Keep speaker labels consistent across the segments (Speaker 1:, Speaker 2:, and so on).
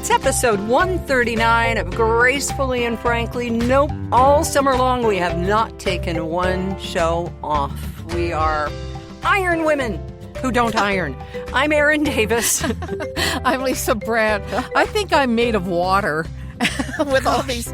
Speaker 1: It's episode 139 of Gracefully and Frankly. Nope, all summer long we have not taken one show off. We are iron women who don't iron. I'm Erin Davis.
Speaker 2: I'm Lisa Brandt. I think I'm made of water with all these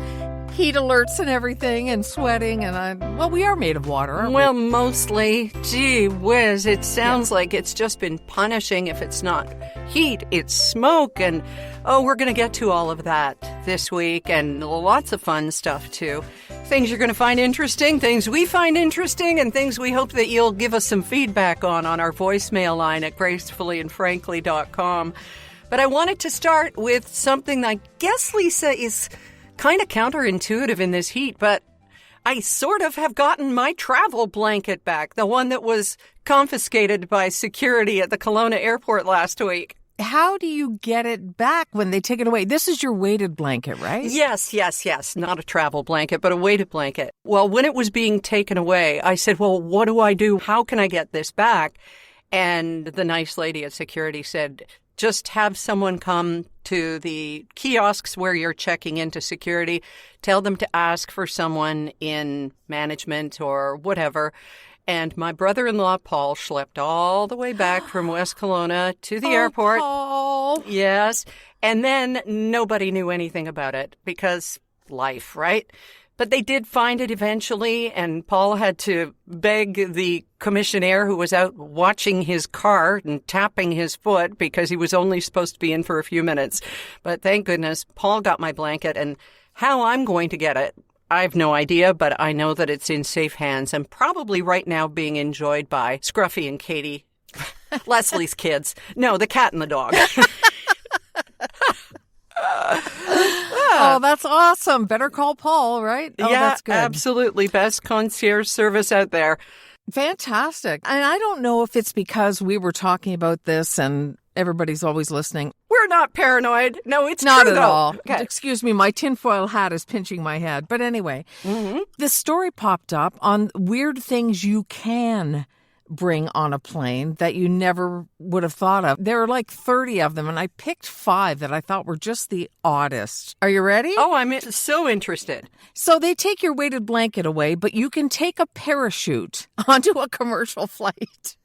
Speaker 2: heat alerts and everything and sweating. And we are made of water, aren't we?
Speaker 1: Well, mostly. Gee whiz, it sounds like it's just been punishing. If it's not heat, it's smoke. And, we're going to get to all of that this week and lots of fun stuff, too. Things you're going to find interesting, things we find interesting, and things we hope that you'll give us some feedback on our voicemail line at gracefullyandfrankly.com. But I wanted to start with something that I guess, Lisa, is kind of counterintuitive in this heat, but I sort of have gotten my travel blanket back, the one that was confiscated by security at the Kelowna airport last week.
Speaker 2: How do you get it back when they take it away? This is your weighted blanket, right?
Speaker 1: Yes. Not a travel blanket, but a weighted blanket. Well, when it was being taken away, I said, well, what do I do? How can I get this back? And the nice lady at security said, just have someone come to the kiosks where you're checking into security. Tell them to ask for someone in management or whatever. And my brother-in-law, Paul, schlepped all the way back from West Kelowna to the airport.
Speaker 2: Paul.
Speaker 1: Yes. And then nobody knew anything about it because life, right? But they did find it eventually, and Paul had to beg the commissionaire who was out watching his car and tapping his foot because he was only supposed to be in for a few minutes. But thank goodness, Paul got my blanket, and how I'm going to get it, I have no idea, but I know that it's in safe hands and probably right now being enjoyed by Scruffy and Katie, Leslie's kids. No, the cat and the dog.
Speaker 2: Oh, that's awesome. Better call Paul, right? Oh,
Speaker 1: yeah,
Speaker 2: that's good.
Speaker 1: Absolutely. Best concierge service out there.
Speaker 2: Fantastic. And I don't know if it's because we were talking about this and everybody's always listening.
Speaker 1: We're not paranoid. No, it's
Speaker 2: not
Speaker 1: true,
Speaker 2: at
Speaker 1: though.
Speaker 2: all.
Speaker 1: Okay.
Speaker 2: Excuse me, my tinfoil hat is pinching my head. But anyway, this story popped up on weird things you can bring on a plane that you never would have thought of. There are like 30 of them, and I picked 5 that I thought were just the oddest. Are you ready?
Speaker 1: Oh, I'm so interested.
Speaker 2: So they take your weighted blanket away, but you can take a parachute onto a commercial flight.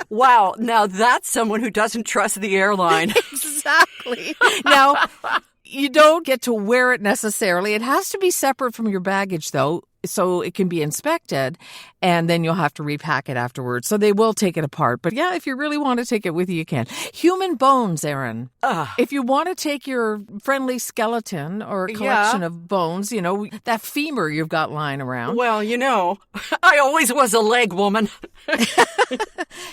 Speaker 1: Wow. Now that's someone who doesn't trust the airline.
Speaker 2: Exactly. Now, you don't get to wear it necessarily. It has to be separate from your baggage, though, so it can be inspected, and then you'll have to repack it afterwards. So they will take it apart. But yeah, if you really want to take it with you, you can. Human bones, Erin. If you want to take your friendly skeleton or a collection of bones, that femur you've got lying around.
Speaker 1: Well, I always was a leg woman.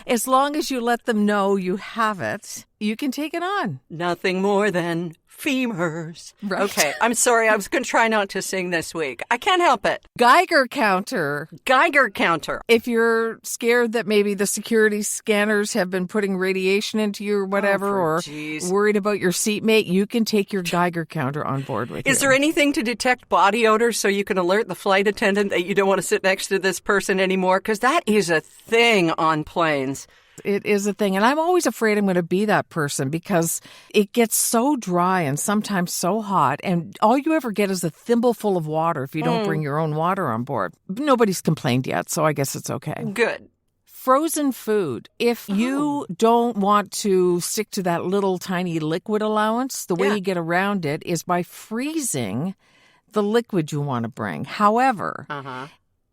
Speaker 2: As long as you let them know you have it, you can take it on.
Speaker 1: Nothing more than femurs.
Speaker 2: Right.
Speaker 1: Okay, I'm sorry. I was going to try not to sing this week. I can't help it.
Speaker 2: Geiger counter.
Speaker 1: Geiger counter.
Speaker 2: If you're scared that maybe the security scanners have been putting radiation into you or whatever, or worried about your seatmate, you can take your Geiger counter on board with you.
Speaker 1: Is there anything to detect body odor so you can alert the flight attendant that you don't want to sit next to this person anymore? Because that is a thing on planes.
Speaker 2: It is a thing. And I'm always afraid I'm going to be that person because it gets so dry and sometimes so hot. And all you ever get is a thimbleful of water if you don't bring your own water on board. Nobody's complained yet, so I guess it's okay.
Speaker 1: Good.
Speaker 2: Frozen food. If you don't want to stick to that little tiny liquid allowance, the way you get around it is by freezing the liquid you want to bring. However,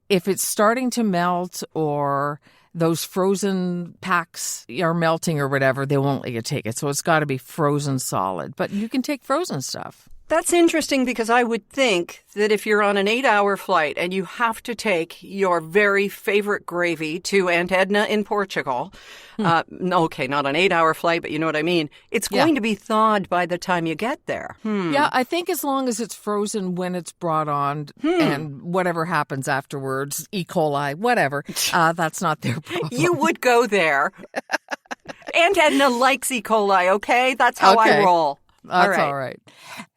Speaker 2: if it's starting to melt or those frozen packs are melting or whatever, they won't let you take it. So it's got to be frozen solid. But you can take frozen stuff.
Speaker 1: That's interesting because I would think that if you're on an 8-hour flight and you have to take your very favorite gravy to Aunt Edna in Portugal, okay, not an 8-hour flight, but you know what I mean, it's going to be thawed by the time you get there.
Speaker 2: Yeah, I think as long as it's frozen when it's brought on and whatever happens afterwards, E. coli, whatever, that's not their problem.
Speaker 1: You would go there. Aunt Edna likes E. coli, okay? That's how I roll.
Speaker 2: That's all right.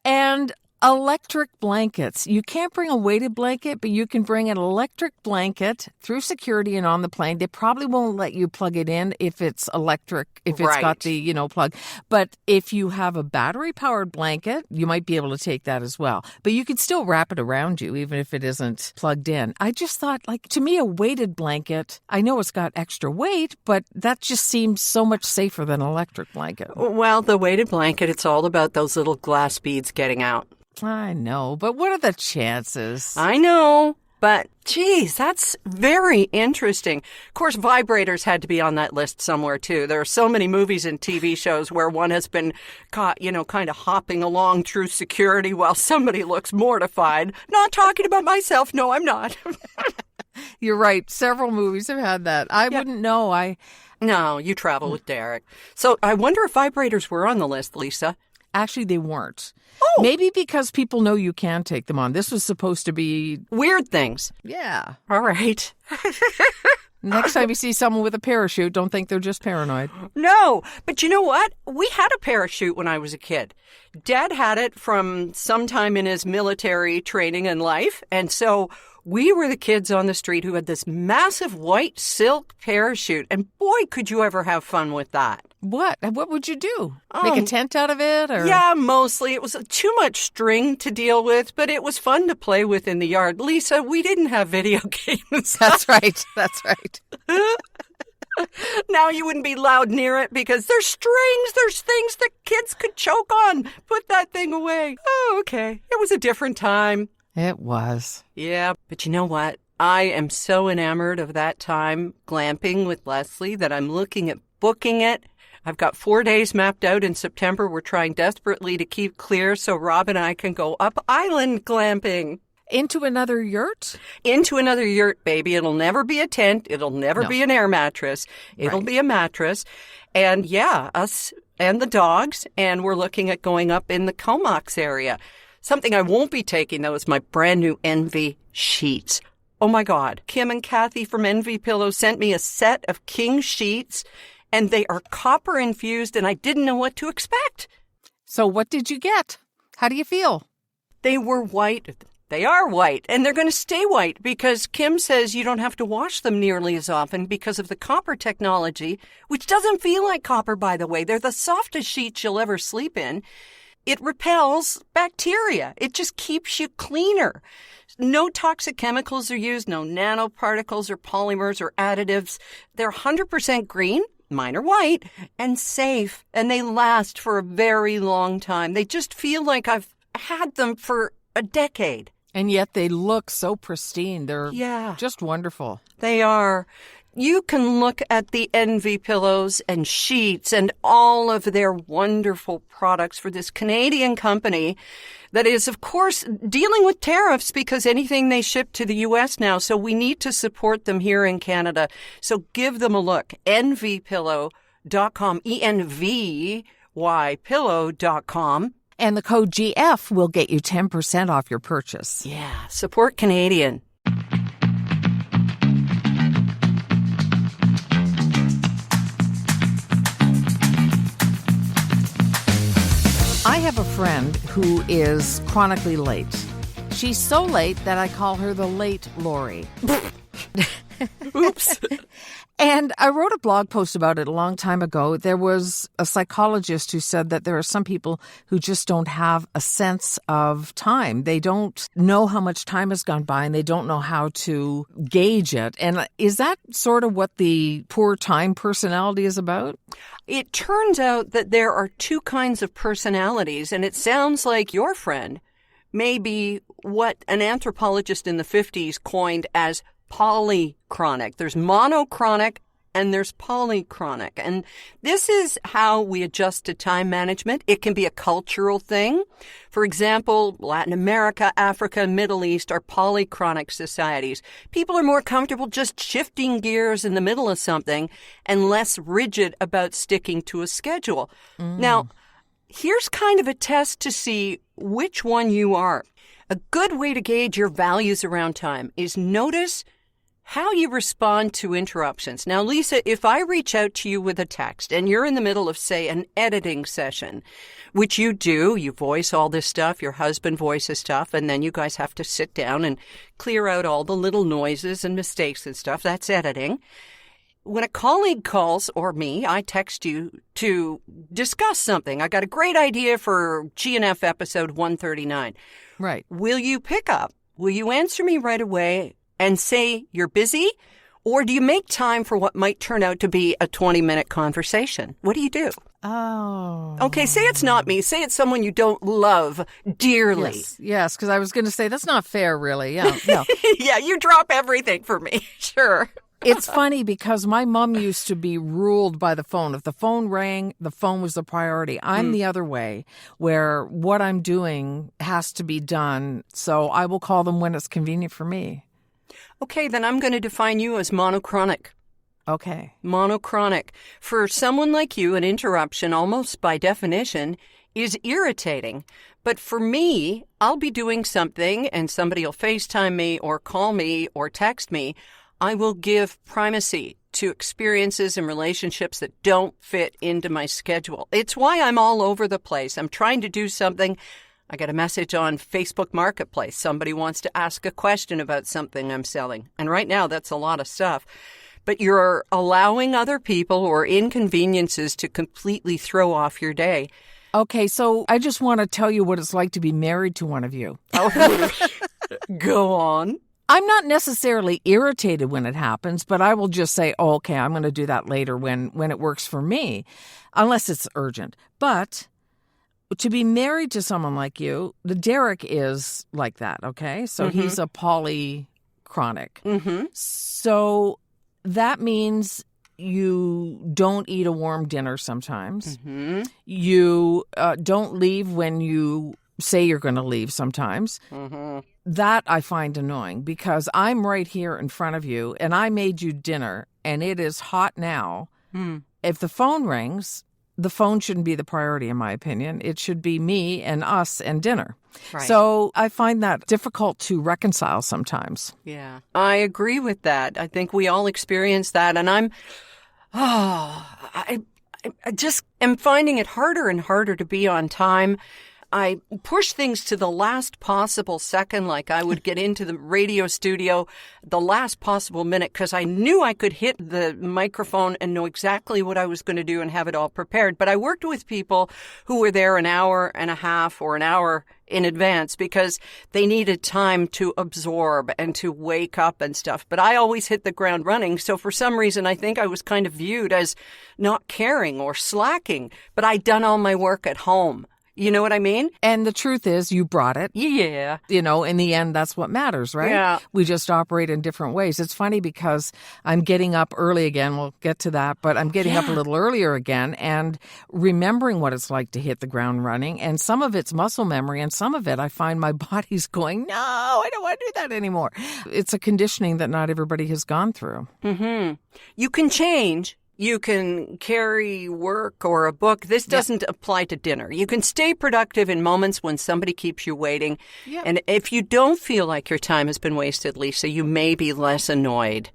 Speaker 2: And Electric blankets. You can't bring a weighted blanket, but you can bring an electric blanket through security and on the plane. They probably won't let you plug it in if it's electric, if it's got the, plug. But if you have a battery-powered blanket, you might be able to take that as well. But you can still wrap it around you, even if it isn't plugged in. I just thought, to me, a weighted blanket, I know it's got extra weight, but that just seems so much safer than an electric blanket.
Speaker 1: Well, the weighted blanket, it's all about those little glass beads getting out.
Speaker 2: I know, but what are the chances?
Speaker 1: I know, but geez, that's very interesting. Of course, vibrators had to be on that list somewhere, too. There are so many movies and TV shows where one has been caught, kind of hopping along through security while somebody looks mortified. Not talking about myself. No, I'm not.
Speaker 2: You're right. Several movies have had that. I wouldn't know.
Speaker 1: No, you travel with Derek. So I wonder if vibrators were on the list, Lisa.
Speaker 2: Actually, they weren't.
Speaker 1: Oh.
Speaker 2: Maybe because people know you can take them on. This was supposed to be...
Speaker 1: weird things.
Speaker 2: Yeah.
Speaker 1: All right.
Speaker 2: Next time you see someone with a parachute, don't think they're just paranoid.
Speaker 1: No, but you know what? We had a parachute when I was a kid. Dad had it from sometime in his military training and life, and so we were the kids on the street who had this massive white silk parachute, and boy, could you ever have fun with that.
Speaker 2: What? What would you do? Make a tent out of it? Or?
Speaker 1: Yeah, mostly. It was too much string to deal with, but it was fun to play with in the yard. Lisa, we didn't have video games.
Speaker 2: That's right. That's right.
Speaker 1: Now you wouldn't be loud near it because there's strings, there's things that kids could choke on. Put that thing away. Oh, okay. It was a different time.
Speaker 2: It was.
Speaker 1: Yeah, but you know what? I am so enamored of that time glamping with Leslie that I'm looking at booking it. I've got 4 days mapped out in September. We're trying desperately to keep clear so Rob and I can go up island glamping.
Speaker 2: Into another yurt?
Speaker 1: Into another yurt, baby. It'll never be a tent. It'll never be an air mattress. It'll be a mattress. And yeah, us and the dogs. And we're looking at going up in the Comox area. Something I won't be taking, though, is my brand new Envy sheets. Oh, my God. Kim and Kathy from Envy Pillows sent me a set of king sheets, and they are copper infused, and I didn't know what to expect.
Speaker 2: So what did you get? How do you feel?
Speaker 1: They were white. They are white, and they're going to stay white because Kim says you don't have to wash them nearly as often because of the copper technology, which doesn't feel like copper, by the way. They're the softest sheets you'll ever sleep in. It repels bacteria. It just keeps you cleaner. No toxic chemicals are used, no nanoparticles or polymers or additives. They're 100% green, mine are white, and safe, and they last for a very long time. They just feel like I've had them for a decade.
Speaker 2: And yet they look so pristine. They're just wonderful.
Speaker 1: They are. You can look at the Envy pillows and sheets and all of their wonderful products for this Canadian company that is, of course, dealing with tariffs because anything they ship to the U.S. now. So we need to support them here in Canada. So give them a look. envypillow.com, ENVY pillow.com.
Speaker 2: And the code GF will get you 10% off your purchase.
Speaker 1: Yeah, support Canadian.
Speaker 2: I have a friend who is chronically late. She's so late that I call her the late Lori.
Speaker 1: Oops.
Speaker 2: And I wrote a blog post about it a long time ago. There was a psychologist who said that there are some people who just don't have a sense of time. They don't know how much time has gone by and they don't know how to gauge it. And is that sort of what the poor time personality is about?
Speaker 1: It turns out that there are two kinds of personalities, and it sounds like your friend may be what an anthropologist in the 50s coined as polychronic. There's monochronic and there's polychronic. And this is how we adjust to time management. It can be a cultural thing. For example, Latin America, Africa, and Middle East are polychronic societies. People are more comfortable just shifting gears in the middle of something and less rigid about sticking to a schedule. Now, here's kind of a test to see which one you are. A good way to gauge your values around time is notice how you respond to interruptions. Now, Lisa, if I reach out to you with a text and you're in the middle of, say, an editing session, which you do, you voice all this stuff, your husband voices stuff, and then you guys have to sit down and clear out all the little noises and mistakes and stuff. That's editing. When a colleague calls, or me, I text you to discuss something. I got a great idea for GNF episode 139.
Speaker 2: Right.
Speaker 1: Will you pick up? Will you answer me right away and say you're busy? Or do you make time for what might turn out to be a 20-minute conversation? What do you do?
Speaker 2: Oh.
Speaker 1: Okay, say it's not me. Say it's someone you don't love dearly.
Speaker 2: Yes, because I was going to say, that's not fair, really. Yeah, no.
Speaker 1: Yeah, you drop everything for me. Sure.
Speaker 2: It's funny because my mom used to be ruled by the phone. If the phone rang, the phone was the priority. I'm the other way, where what I'm doing has to be done. So I will call them when it's convenient for me.
Speaker 1: Okay, then I'm going to define you as monochronic.
Speaker 2: Okay.
Speaker 1: Monochronic. For someone like you, an interruption, almost by definition, is irritating. But for me, I'll be doing something and somebody will FaceTime me or call me or text me. I will give primacy to experiences and relationships that don't fit into my schedule. It's why I'm all over the place. I'm trying to do something. I got a message on Facebook Marketplace. Somebody wants to ask a question about something I'm selling. And right now, that's a lot of stuff. But you're allowing other people or inconveniences to completely throw off your day.
Speaker 2: Okay, so I just want to tell you what it's like to be married to one of you.
Speaker 1: Oh, go on.
Speaker 2: I'm not necessarily irritated when it happens, but I will just say, oh, okay, I'm going to do that later when it works for me, unless it's urgent. But to be married to someone like you, the Derek is like that, okay? So he's a polychronic.
Speaker 1: Mm-hmm.
Speaker 2: So that means you don't eat a warm dinner sometimes.
Speaker 1: Mm-hmm.
Speaker 2: You don't leave when you say you're going to leave sometimes.
Speaker 1: Mm-hmm.
Speaker 2: That I find annoying because I'm right here in front of you and I made you dinner and it is hot now. If the phone rings, the phone shouldn't be the priority in my opinion. It should be me and us and dinner.
Speaker 1: Right.
Speaker 2: So I find that difficult to reconcile sometimes.
Speaker 1: Yeah, I agree with that. I think we all experience that. And I just am finding it harder and harder to be on time. I push things to the last possible second, like I would get into the radio studio the last possible minute because I knew I could hit the microphone and know exactly what I was going to do and have it all prepared. But I worked with people who were there an hour and a half or an hour in advance because they needed time to absorb and to wake up and stuff. But I always hit the ground running. So for some reason, I think I was kind of viewed as not caring or slacking, but I'd done all my work at home. You know what I mean?
Speaker 2: And the truth is you brought it.
Speaker 1: Yeah.
Speaker 2: You know, in the end, that's what matters, right?
Speaker 1: Yeah.
Speaker 2: We just operate in different ways. It's funny because I'm getting up early again. We'll get to that. But I'm getting up a little earlier again and remembering what it's like to hit the ground running. And some of it's muscle memory. And some of it, I find my body's going, no, I don't want to do that anymore. It's a conditioning that not everybody has gone through.
Speaker 1: Mm-hmm. You can change. You can carry work or a book. This doesn't apply to dinner. You can stay productive in moments when somebody keeps you waiting. Yep. And if you don't feel like your time has been wasted, Lisa, you may be less annoyed.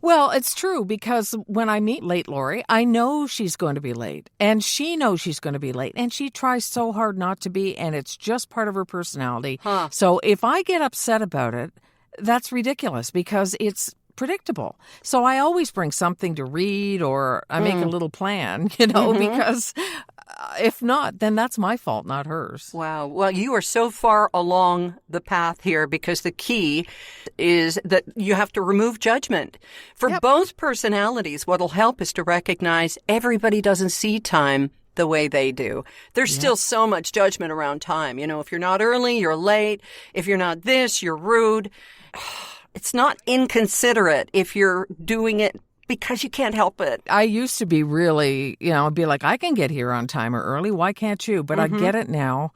Speaker 2: Well, it's true because when I meet late Lori, I know she's going to be late and she knows she's going to be late and she tries so hard not to be and it's just part of her personality. So if I get upset about it, that's ridiculous because it's predictable. So I always bring something to read or I make a little plan, you know, because if not, then that's my fault, not hers.
Speaker 1: Wow. Well, you are so far along the path here because the key is that you have to remove judgment. For both personalities, what'll help is to recognize everybody doesn't see time the way they do. There's still so much judgment around time. You know, if you're not early, you're late. If you're not this, you're rude. It's not inconsiderate if you're doing it because you can't help it.
Speaker 2: I used to be really, you know, be like, I can get here on time or early. Why can't you? But I get it now.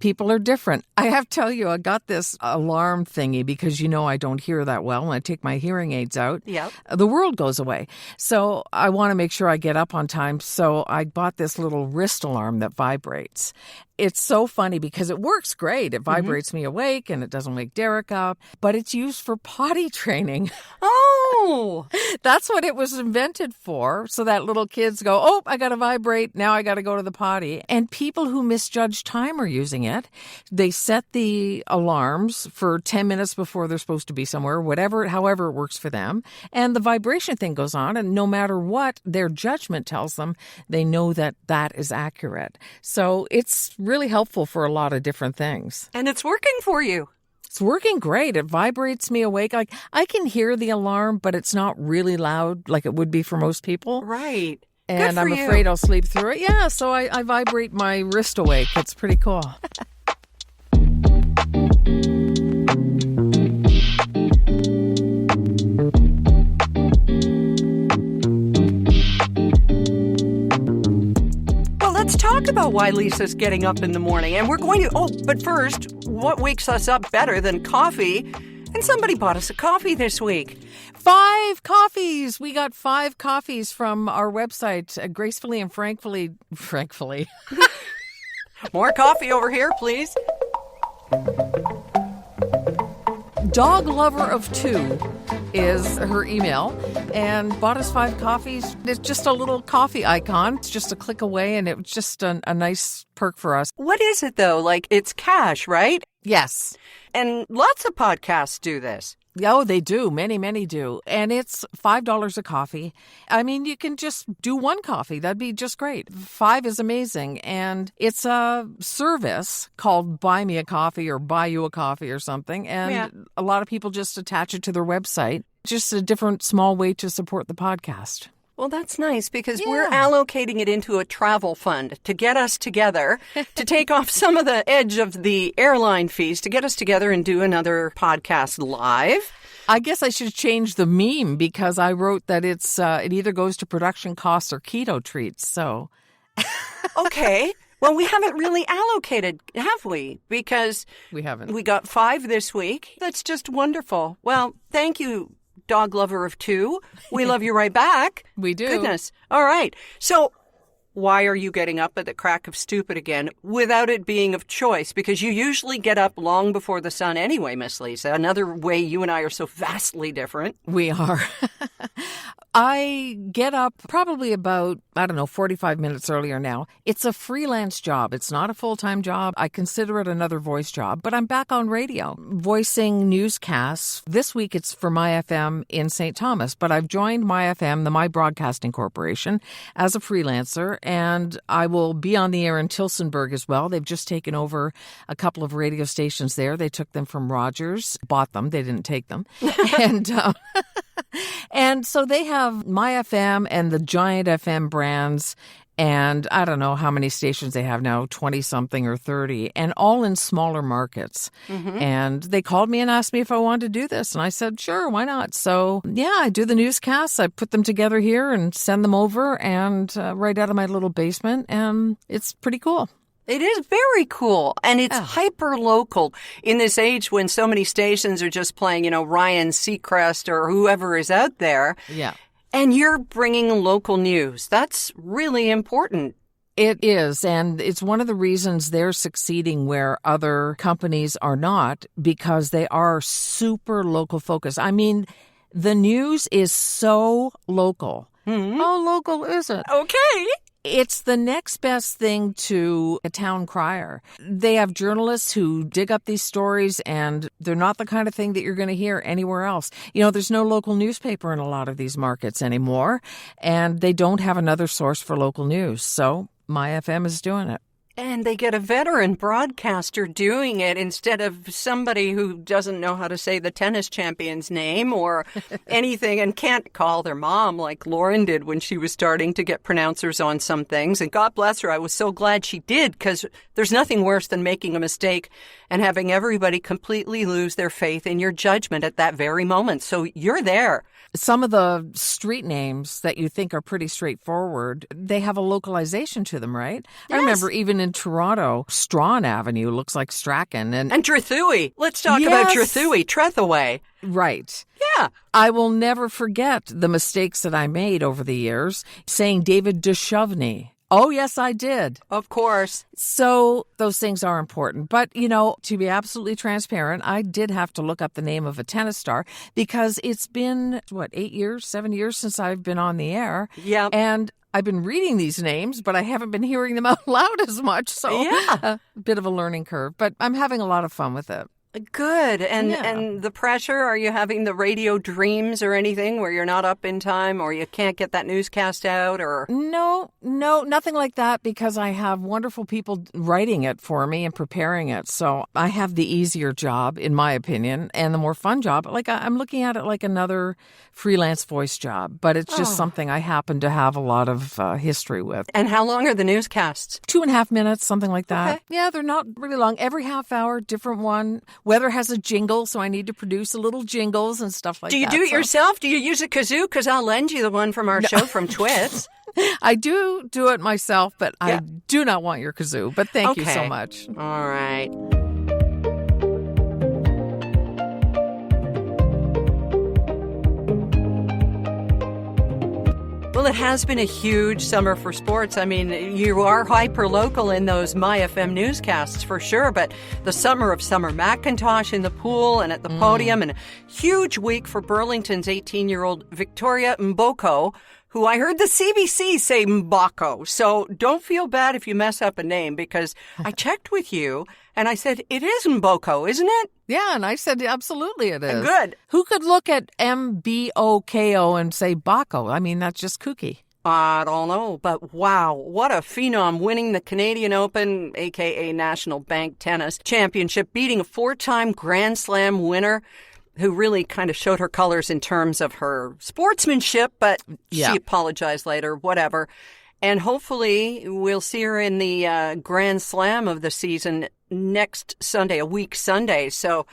Speaker 2: People are different. I have to tell you, I got this alarm thingy because I don't hear that well. When I take my hearing aids out,
Speaker 1: Yep.
Speaker 2: the world goes away. So I want to make sure I get up on time. So I bought this little wrist alarm that vibrates. It's so funny because it works great. It vibrates me awake and it doesn't wake Derek up, but it's used for potty training.
Speaker 1: Oh,
Speaker 2: That's what it was invented for, so that little kids go, oh, I got to vibrate, now I got to go to the potty. And people who misjudge time are using it. They set the alarms for 10 minutes before they're supposed to be somewhere, however it works for them. And the vibration thing goes on, and no matter what their judgment tells them, they know that that is accurate. So it's really helpful for a lot of different things.
Speaker 1: and it's working for you.
Speaker 2: It's working great. It vibrates me awake. Like I can hear the alarm, but it's not really loud like it would be for most people.
Speaker 1: Right.
Speaker 2: And
Speaker 1: Good for
Speaker 2: I'm
Speaker 1: you.
Speaker 2: afraid I'll sleep through it. Yeah, so I vibrate my wrist awake. It's pretty cool.
Speaker 1: Let's talk about why Lisa's getting up in the morning. And we're going to, but first, what wakes us up better than coffee? And somebody bought us a coffee this week.
Speaker 2: 5 coffees. We got 5 coffees from our website, Gracefully and Frankfully.
Speaker 1: More coffee over here, please.
Speaker 2: Dog Lover of 2 is her email, and bought us 5 coffees. It's just a little coffee icon. It's just a click away, and it was just a nice perk for us.
Speaker 1: What is it, though? Like, it's cash, right?
Speaker 2: Yes.
Speaker 1: And lots of podcasts do this.
Speaker 2: Oh, they do. Many, many do. And it's $5 a coffee. I mean, you can just do 1 coffee. That'd be just great. 5 is amazing. And it's a service called Buy Me a Coffee or Buy You a Coffee or something. And a lot of people just attach it to their website. Just a different small way to support the podcast.
Speaker 1: Well, that's nice because we're allocating it into a travel fund to get us together, to take off some of the edge of the airline fees, to get us together and do another podcast live.
Speaker 2: I guess I should change the meme because I wrote that it either goes to production costs or keto treats. So,
Speaker 1: okay. Well, we haven't really allocated, have we? Because
Speaker 2: we haven't.
Speaker 1: We got 5 this week. That's just wonderful. Well, thank you, Dog Lover of 2. We love you right back.
Speaker 2: We do.
Speaker 1: Goodness. All right. So why are you getting up at the crack of stupid again without it being of choice? Because you usually get up long before the sun anyway, Miss Lisa. Another way you and I are so vastly different.
Speaker 2: We are. I get up probably about, 45 minutes earlier now. It's a freelance job. It's not a full-time job. I consider it another voice job, but I'm back on radio, voicing newscasts. This week it's for My FM in St. Thomas, but I've joined My FM, the My Broadcasting Corporation, as a freelancer, and I will be on the air in Tillsonburg as well. They've just taken over a couple of radio stations there. They took them from Rogers, bought them. They didn't take them. And so they have My FM and the Giant FM brands, and I don't know how many stations they have now, 20-something or 30, and all in smaller markets. Mm-hmm. And they called me and asked me if I wanted to do this, and I said, sure, why not? So, I do the newscasts. I put them together here and send them over and right out of my little basement, and it's pretty cool.
Speaker 1: It is very cool, and it's hyper-local in this age when so many stations are just playing, Ryan Seacrest or whoever is out there.
Speaker 2: Yeah.
Speaker 1: And you're bringing local news. That's really important.
Speaker 2: It is, and it's one of the reasons they're succeeding where other companies are not, because they are super local focused. I mean, the news is so local. Mm-hmm. How local is it?
Speaker 1: Okay.
Speaker 2: It's the next best thing to a town crier. They have journalists who dig up these stories, and they're not the kind of thing that you're going to hear anywhere else. There's no local newspaper in a lot of these markets anymore, and they don't have another source for local news. So My FM is doing it.
Speaker 1: And they get a veteran broadcaster doing it instead of somebody who doesn't know how to say the tennis champion's name or anything and can't call their mom like Lauren did when she was starting to get pronouncers on some things. And God bless her, I was so glad she did, because there's nothing worse than making a mistake and having everybody completely lose their faith in your judgment at that very moment. So you're there.
Speaker 2: Some of the street names that you think are pretty straightforward, they have a localization to them, right?
Speaker 1: Yes.
Speaker 2: I remember even in Toronto, Strawn Avenue looks like Strachan. And
Speaker 1: Trethewey. Let's talk about Trethewey, Trethewey.
Speaker 2: Right.
Speaker 1: Yeah.
Speaker 2: I will never forget the mistakes that I made over the years saying David Duchovny. Oh, yes, I did.
Speaker 1: Of course.
Speaker 2: So those things are important. But, to be absolutely transparent, I did have to look up the name of a tennis star because it's been, 7 years since I've been on the air.
Speaker 1: Yeah.
Speaker 2: And I've been reading these names, but I haven't been hearing them out loud as much. So a bit of a learning curve. But I'm having a lot of fun with it.
Speaker 1: Good. And the pressure, are you having the radio dreams or anything where you're not up in time or you can't get that newscast out or?
Speaker 2: No, nothing like that because I have wonderful people writing it for me and preparing it. So I have the easier job, in my opinion, and the more fun job. Like I'm looking at it like another freelance voice job, but it's just something I happen to have a lot of history with.
Speaker 1: And how long are the newscasts?
Speaker 2: 2.5 minutes, something like that.
Speaker 1: Okay.
Speaker 2: Yeah, they're not really long. Every half hour, different one. Weather has a jingle, so I need to produce a little jingles and stuff like that.
Speaker 1: Do you do it yourself? Do you use a kazoo? Because I'll lend you the one from our show from TWITS.
Speaker 2: I do it myself, but I do not want your kazoo. But thank you so much.
Speaker 1: All right. Well, it has been a huge summer for sports. I mean, you are hyper-local in those MyFM newscasts for sure, but the summer of Summer McIntosh in the pool and at the podium, and a huge week for Burlington's 18-year-old Victoria Mboko, who I heard the CBC say Mbako. So don't feel bad if you mess up a name because I checked with you and I said, it is Mboko, isn't it?
Speaker 2: Yeah, and I said, absolutely it is.
Speaker 1: Good.
Speaker 2: Who could look at Mboko and say Bako? I mean, that's just kooky.
Speaker 1: I don't know, but wow, what a phenom winning the Canadian Open, a.k.a. National Bank Tennis Championship, beating a 4-time Grand Slam winner who really kind of showed her colors in terms of her sportsmanship, but she apologized later, whatever. And hopefully we'll see her in the Grand Slam of the season next Sunday, a week Sunday. So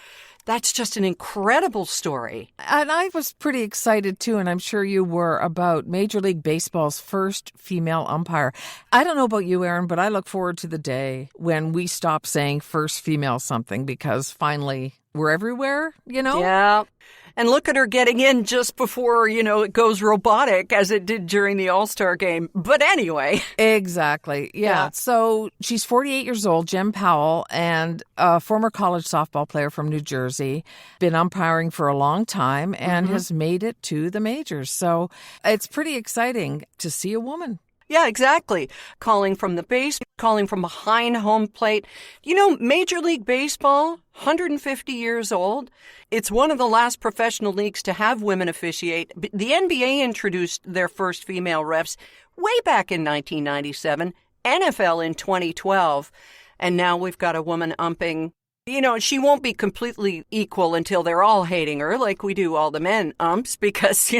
Speaker 1: that's just an incredible story.
Speaker 2: And I was pretty excited, too, and I'm sure you were, about Major League Baseball's first female umpire. I don't know about you, Erin, but I look forward to the day when we stop saying first female something because finally we're everywhere,
Speaker 1: Yeah. And look at her getting in just before, it goes robotic as it did during the All-Star game. But anyway.
Speaker 2: Exactly. Yeah. So she's 48 years old, Jem Powell, and a former college softball player from New Jersey, been umpiring for a long time and has made it to the majors. So it's pretty exciting to see a woman.
Speaker 1: Yeah, exactly. Calling from the base, calling from behind home plate. Major League Baseball, 150 years old. It's one of the last professional leagues to have women officiate. The NBA introduced their first female refs way back in 1997, NFL in 2012. And now we've got a woman umping. She won't be completely equal until they're all hating her like we do all the men umps because,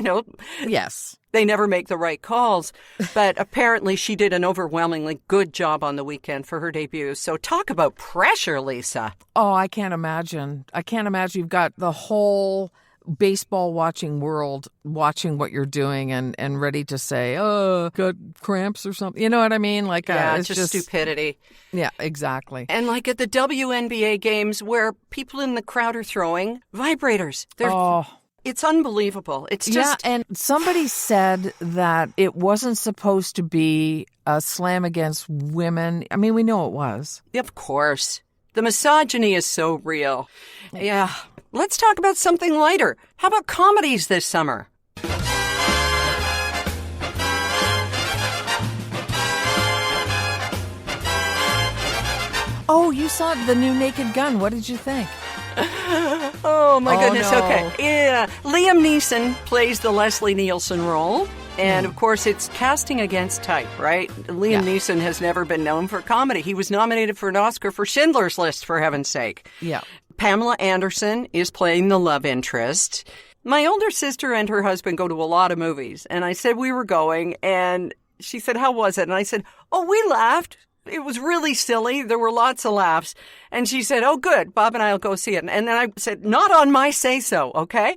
Speaker 2: Yes.
Speaker 1: They never make the right calls, but apparently she did an overwhelmingly good job on the weekend for her debut. So talk about pressure, Lisa.
Speaker 2: Oh, I can't imagine. You've got the whole baseball watching world watching what you're doing and ready to say, got cramps or something. You know what I mean? Like,
Speaker 1: it's just stupidity.
Speaker 2: Yeah, exactly.
Speaker 1: And like at the WNBA games where people in the crowd are throwing vibrators. It's unbelievable. It's just...
Speaker 2: Yeah, and somebody said that it wasn't supposed to be a slam against women. I mean, we know it was.
Speaker 1: Of course. The misogyny is so real. Yeah. Let's talk about something lighter. How about comedies this summer?
Speaker 2: Oh, you saw the new Naked Gun. What did you think?
Speaker 1: Oh, my goodness.
Speaker 2: No.
Speaker 1: Okay. Yeah. Liam Neeson plays the Leslie Nielsen role. And, of course, it's casting against type, right? Liam Neeson has never been known for comedy. He was nominated for an Oscar for Schindler's List, for heaven's sake.
Speaker 2: Yeah.
Speaker 1: Pamela Anderson is playing the love interest. My older sister and her husband go to a lot of movies. And I said we were going. And she said, how was it? And I said, we laughed. It was really silly. There were lots of laughs. And she said, oh, good. Bob and I will go see it. And then I said, not on my say-so, okay?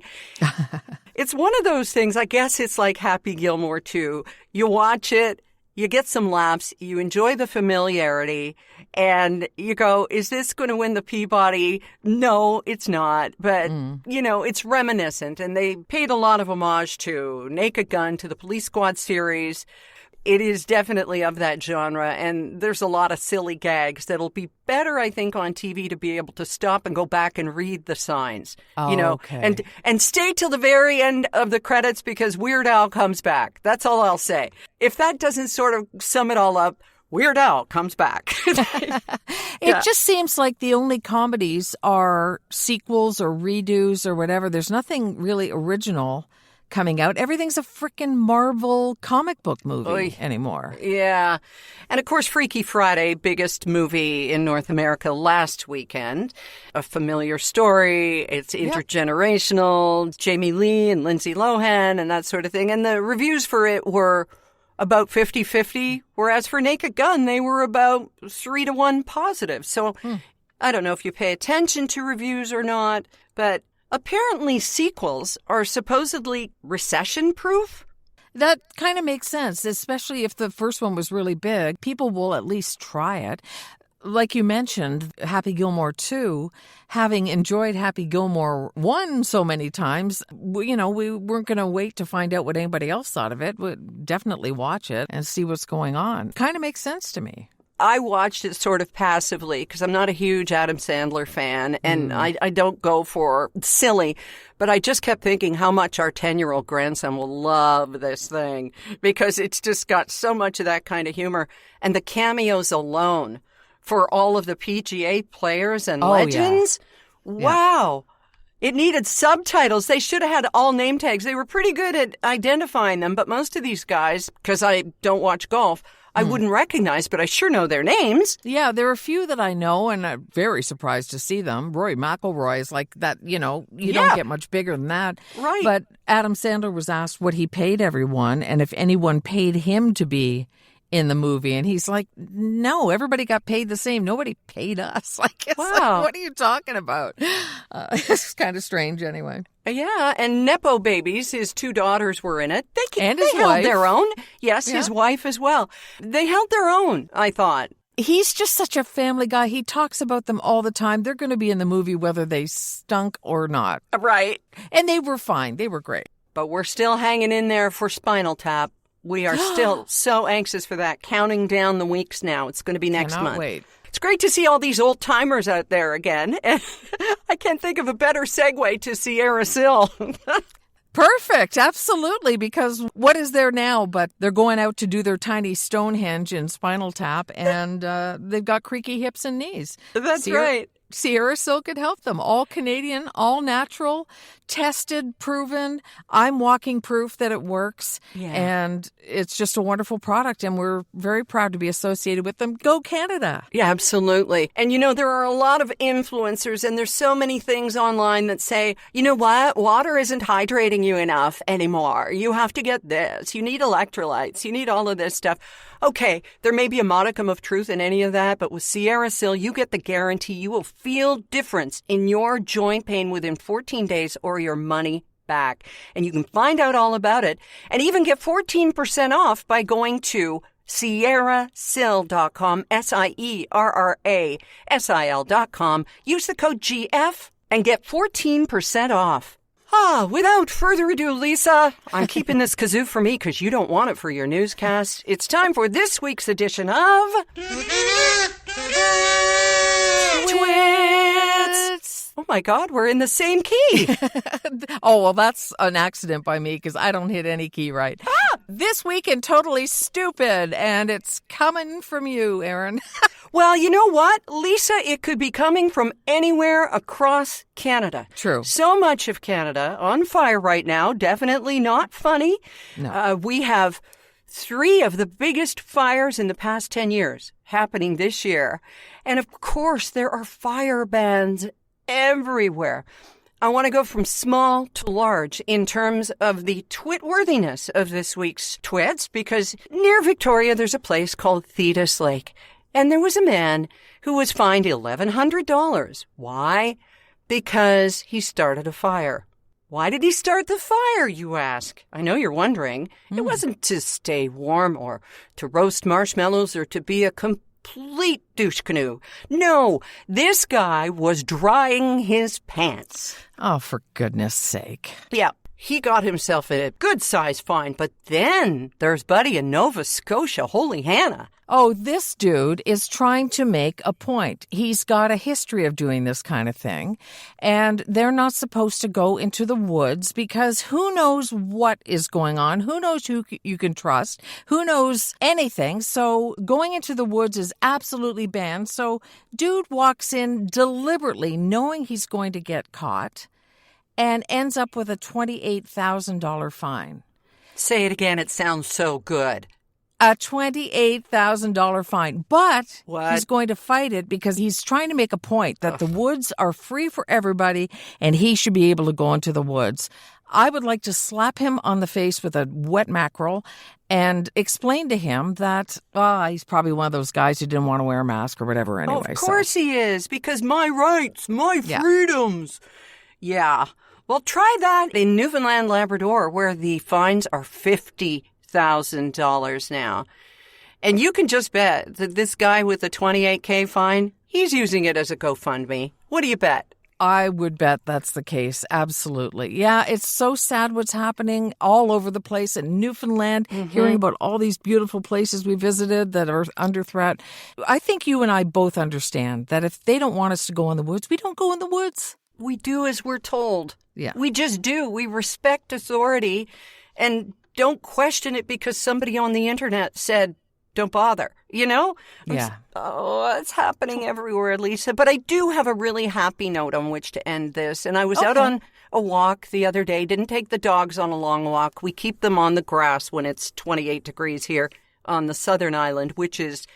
Speaker 1: It's one of those things. I guess it's like Happy Gilmore, too. You watch it you get some laughs, you enjoy the familiarity, and you go, is this going to win the Peabody? No, it's not. But, it's reminiscent, and they paid a lot of homage to Naked Gun, to the Police Squad series. It is definitely of that genre, and there's a lot of silly gags that'll be better, I think, on TV to be able to stop and go back and read the signs,
Speaker 2: okay.
Speaker 1: and stay till the very end of the credits because Weird Al comes back. That's all I'll say. If that doesn't sort of sum it all up, Weird Al comes back.
Speaker 2: It just seems like the only comedies are sequels or redos or whatever. There's nothing really original coming out. Everything's a freaking Marvel comic book movie anymore.
Speaker 1: Yeah. And of course, Freaky Friday, biggest movie in North America last weekend. A familiar story. It's intergenerational. Jamie Lee and Lindsay Lohan and that sort of thing. And the reviews for it were about 50-50, whereas for Naked Gun, they were about 3-1 positive. So I don't know if you pay attention to reviews or not, but apparently sequels are supposedly recession-proof.
Speaker 2: That kind of makes sense, especially if the first one was really big. People will at least try it. Like you mentioned, Happy Gilmore 2, having enjoyed Happy Gilmore 1 so many times, we weren't going to wait to find out what anybody else thought of it. We'd definitely watch it and see what's going on. Kind of makes sense to me.
Speaker 1: I watched it sort of passively because I'm not a huge Adam Sandler fan, and I don't go for silly, but I just kept thinking how much our 10-year-old grandson will love this thing because it's just got so much of that kind of humor. And the cameos alone for all of the PGA players and legends, wow. It needed subtitles. They should have had all name tags. They were pretty good at identifying them, but most of these guys, because I don't watch golf, I wouldn't recognize, but I sure know their names.
Speaker 2: Yeah, there are a few that I know, and I'm very surprised to see them. Rory McIlroy is like that, you don't get much bigger than that.
Speaker 1: Right.
Speaker 2: But Adam Sandler was asked what he paid everyone and if anyone paid him to be in the movie. And he's like, no, everybody got paid the same. Nobody paid us.
Speaker 1: Wow.
Speaker 2: What are you talking about? It's kind of strange anyway.
Speaker 1: Yeah, and Nepo babies, his 2 daughters were in it. They held
Speaker 2: wife.
Speaker 1: their own. Yes, his wife as well. They held their own, I thought.
Speaker 2: He's just such a family guy. He talks about them all the time. They're going to be in the movie whether they stunk or not.
Speaker 1: Right.
Speaker 2: And they were fine. They were great.
Speaker 1: But we're still hanging in there for Spinal Tap. We are still so anxious for that, counting down the weeks now. It's going to be next month.
Speaker 2: Wait.
Speaker 1: It's great to see all these old timers out there again. And I can't think of a better segue to Sierra Sil.
Speaker 2: Perfect. Absolutely. Because what is there now? But they're going out to do their tiny Stonehenge in Spinal Tap, and they've got creaky hips and knees.
Speaker 1: That's right.
Speaker 2: Sierra Sil could help them. All Canadian, all natural, tested, proven. I'm walking proof that it works.
Speaker 1: Yeah.
Speaker 2: And it's just a wonderful product, and we're very proud to be associated with them. Go Canada.
Speaker 1: Yeah, absolutely. And there are a lot of influencers, and there's so many things online that say, you know what? Water isn't hydrating you enough anymore. You have to get this. You need electrolytes. You need all of this stuff. Okay, there may be a modicum of truth in any of that, but with Sierra Sil, you get the guarantee you will feel difference in your joint pain within 14 days or your money back. And you can find out all about it and even get 14% off by going to SierraSil.com, SierraSil.com. Use the code GF and get 14% off. Without further ado, Lisa, I'm keeping this kazoo for me because you don't want it for your newscast. It's time for this week's edition of TWITS. Oh my God, we're in the same key.
Speaker 2: Oh, well, that's an accident by me because I don't hit any key right. This week in Totally Stupid, and it's coming from you, Erin.
Speaker 1: Well, you know what, Lisa? It could be coming from anywhere across Canada.
Speaker 2: True.
Speaker 1: So much of Canada on fire right now. Definitely not funny.
Speaker 2: No.
Speaker 1: We have 3 of the biggest fires in the past 10 years happening this year. And of course, there are fire bans everywhere. I want to go from small to large in terms of the twit-worthiness of this week's twits, because near Victoria, there's a place called Thetis Lake. And there was a man who was fined $1,100. Why? Because he started a fire. Why did he start the fire, you ask? I know you're wondering. It wasn't to stay warm or to roast marshmallows or to be a complete douche canoe. No, this guy was drying his pants.
Speaker 2: Oh, for goodness sake.
Speaker 1: Yeah, he got himself a good-sized fine, but then there's Buddy in Nova Scotia. Holy Hannah.
Speaker 2: Oh, this dude is trying to make a point. He's got a history of doing this kind of thing, and they're not supposed to go into the woods because who knows what is going on? Who knows who you can trust? Who knows anything? So going into the woods is absolutely banned. So dude walks in deliberately knowing he's going to get caught and ends up with a $28,000 fine.
Speaker 1: Say it again. It sounds so good.
Speaker 2: A $28,000 fine. But
Speaker 1: What?
Speaker 2: He's going to fight it because he's trying to make a point that the woods are free for everybody and he should be able to go into the woods. I would like to slap him on the face with a wet mackerel and explain to him that he's probably one of those guys who didn't want to wear a mask or whatever anyway.
Speaker 1: Of course he is, because my rights, my freedoms. Yeah. Well, try that in Newfoundland, Labrador, where the fines are $50,000 now. And you can just bet that this guy with the $28K fine, he's using it as a GoFundMe. What do you bet?
Speaker 2: I would bet that's the case. Absolutely. Yeah, it's so sad what's happening all over the place in Newfoundland, hearing about all these beautiful places we visited that are under threat. I think you and I both understand that if they don't want us to go in the woods, we don't go in the woods.
Speaker 1: We do as we're told.
Speaker 2: Yeah.
Speaker 1: We just do. We respect authority and don't question it because somebody on the internet said, don't bother, you know?
Speaker 2: Yeah.
Speaker 1: It's happening everywhere, Lisa. But I do have a really happy note on which to end this. And I was out on a walk the other day, didn't take the dogs on a long walk. We keep them on the grass when it's 28 degrees here on the southern island, which is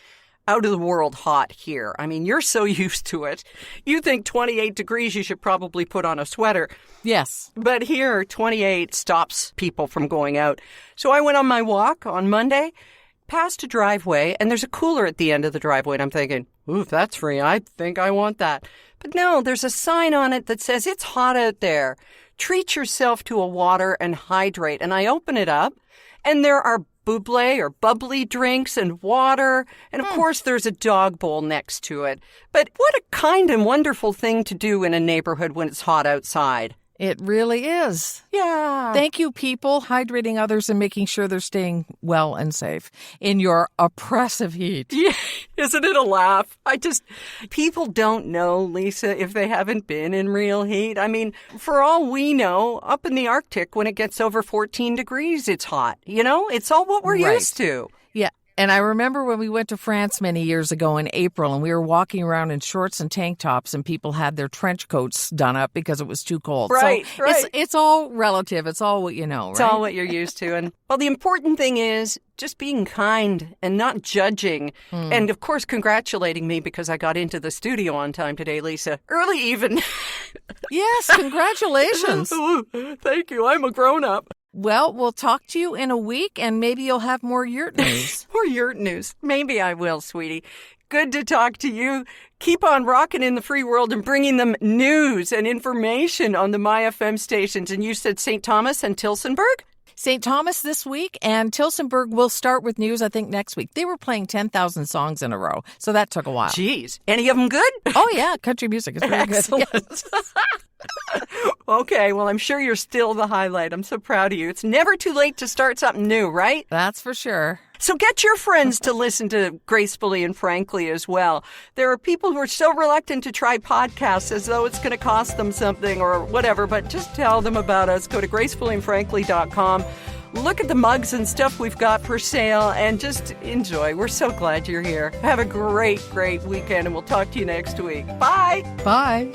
Speaker 1: out of the world hot here. I mean, you're so used to it. You think 28 degrees, you should probably put on a sweater.
Speaker 2: Yes.
Speaker 1: But here, 28 stops people from going out. So I went on my walk on Monday, past a driveway, and there's a cooler at the end of the driveway. And I'm thinking, ooh, if that's free, I think I want that. But no, there's a sign on it that says, it's hot out there. Treat yourself to a water and hydrate. And I open it up, and there are bubbly or bubbly drinks and water. And of course, there's a dog bowl next to it. But what a kind and wonderful thing to do in a neighborhood when it's hot outside.
Speaker 2: It really is.
Speaker 1: Yeah.
Speaker 2: Thank you, people, hydrating others and making sure they're staying well and safe in your oppressive heat.
Speaker 1: Yeah, isn't it a laugh? People don't know, Lisa, if they haven't been in real heat. I mean, for all we know, up in the Arctic, when it gets over 14 degrees, it's hot. You know, it's all what we're used to.
Speaker 2: Yeah. And I remember when we went to France many years ago in April and we were walking around in shorts and tank tops and people had their trench coats done up because it was too cold.
Speaker 1: Right,
Speaker 2: so
Speaker 1: right.
Speaker 2: It's all relative. It's all what you know, right?
Speaker 1: It's all what you're used to. And well, the important thing is just being kind and not judging. And of course, congratulating me because I got into the studio on time today, Lisa. Early even.
Speaker 2: Yes, congratulations.
Speaker 1: Thank you. I'm a grown-up.
Speaker 2: Well, we'll talk to you in a week, and maybe you'll have more yurt news.
Speaker 1: More yurt news. Maybe I will, sweetie. Good to talk to you. Keep on rocking in the free world and bringing them news and information on the MyFM stations. And you said St. Thomas and Tillsonburg?
Speaker 2: St. Thomas this week, and Tillsonburg will start with news, I think, next week. They were playing 10,000 songs in a row, so that took a while.
Speaker 1: Jeez. Any of them good?
Speaker 2: Oh, yeah. Country music is very
Speaker 1: Excellent.
Speaker 2: good. Yes.
Speaker 1: Okay, well, I'm sure you're still the highlight. I'm so proud of you. It's never too late to start something new, right?
Speaker 2: That's for sure.
Speaker 1: So get your friends to listen to Gracefully and Frankly as well. There are people who are so reluctant to try podcasts as though it's going to cost them something or whatever, but just tell them about us. Go to gracefullyandfrankly.com. Look at the mugs and stuff we've got for sale and just enjoy. We're so glad you're here. Have a great, great weekend, and we'll talk to you next week. Bye.
Speaker 2: Bye.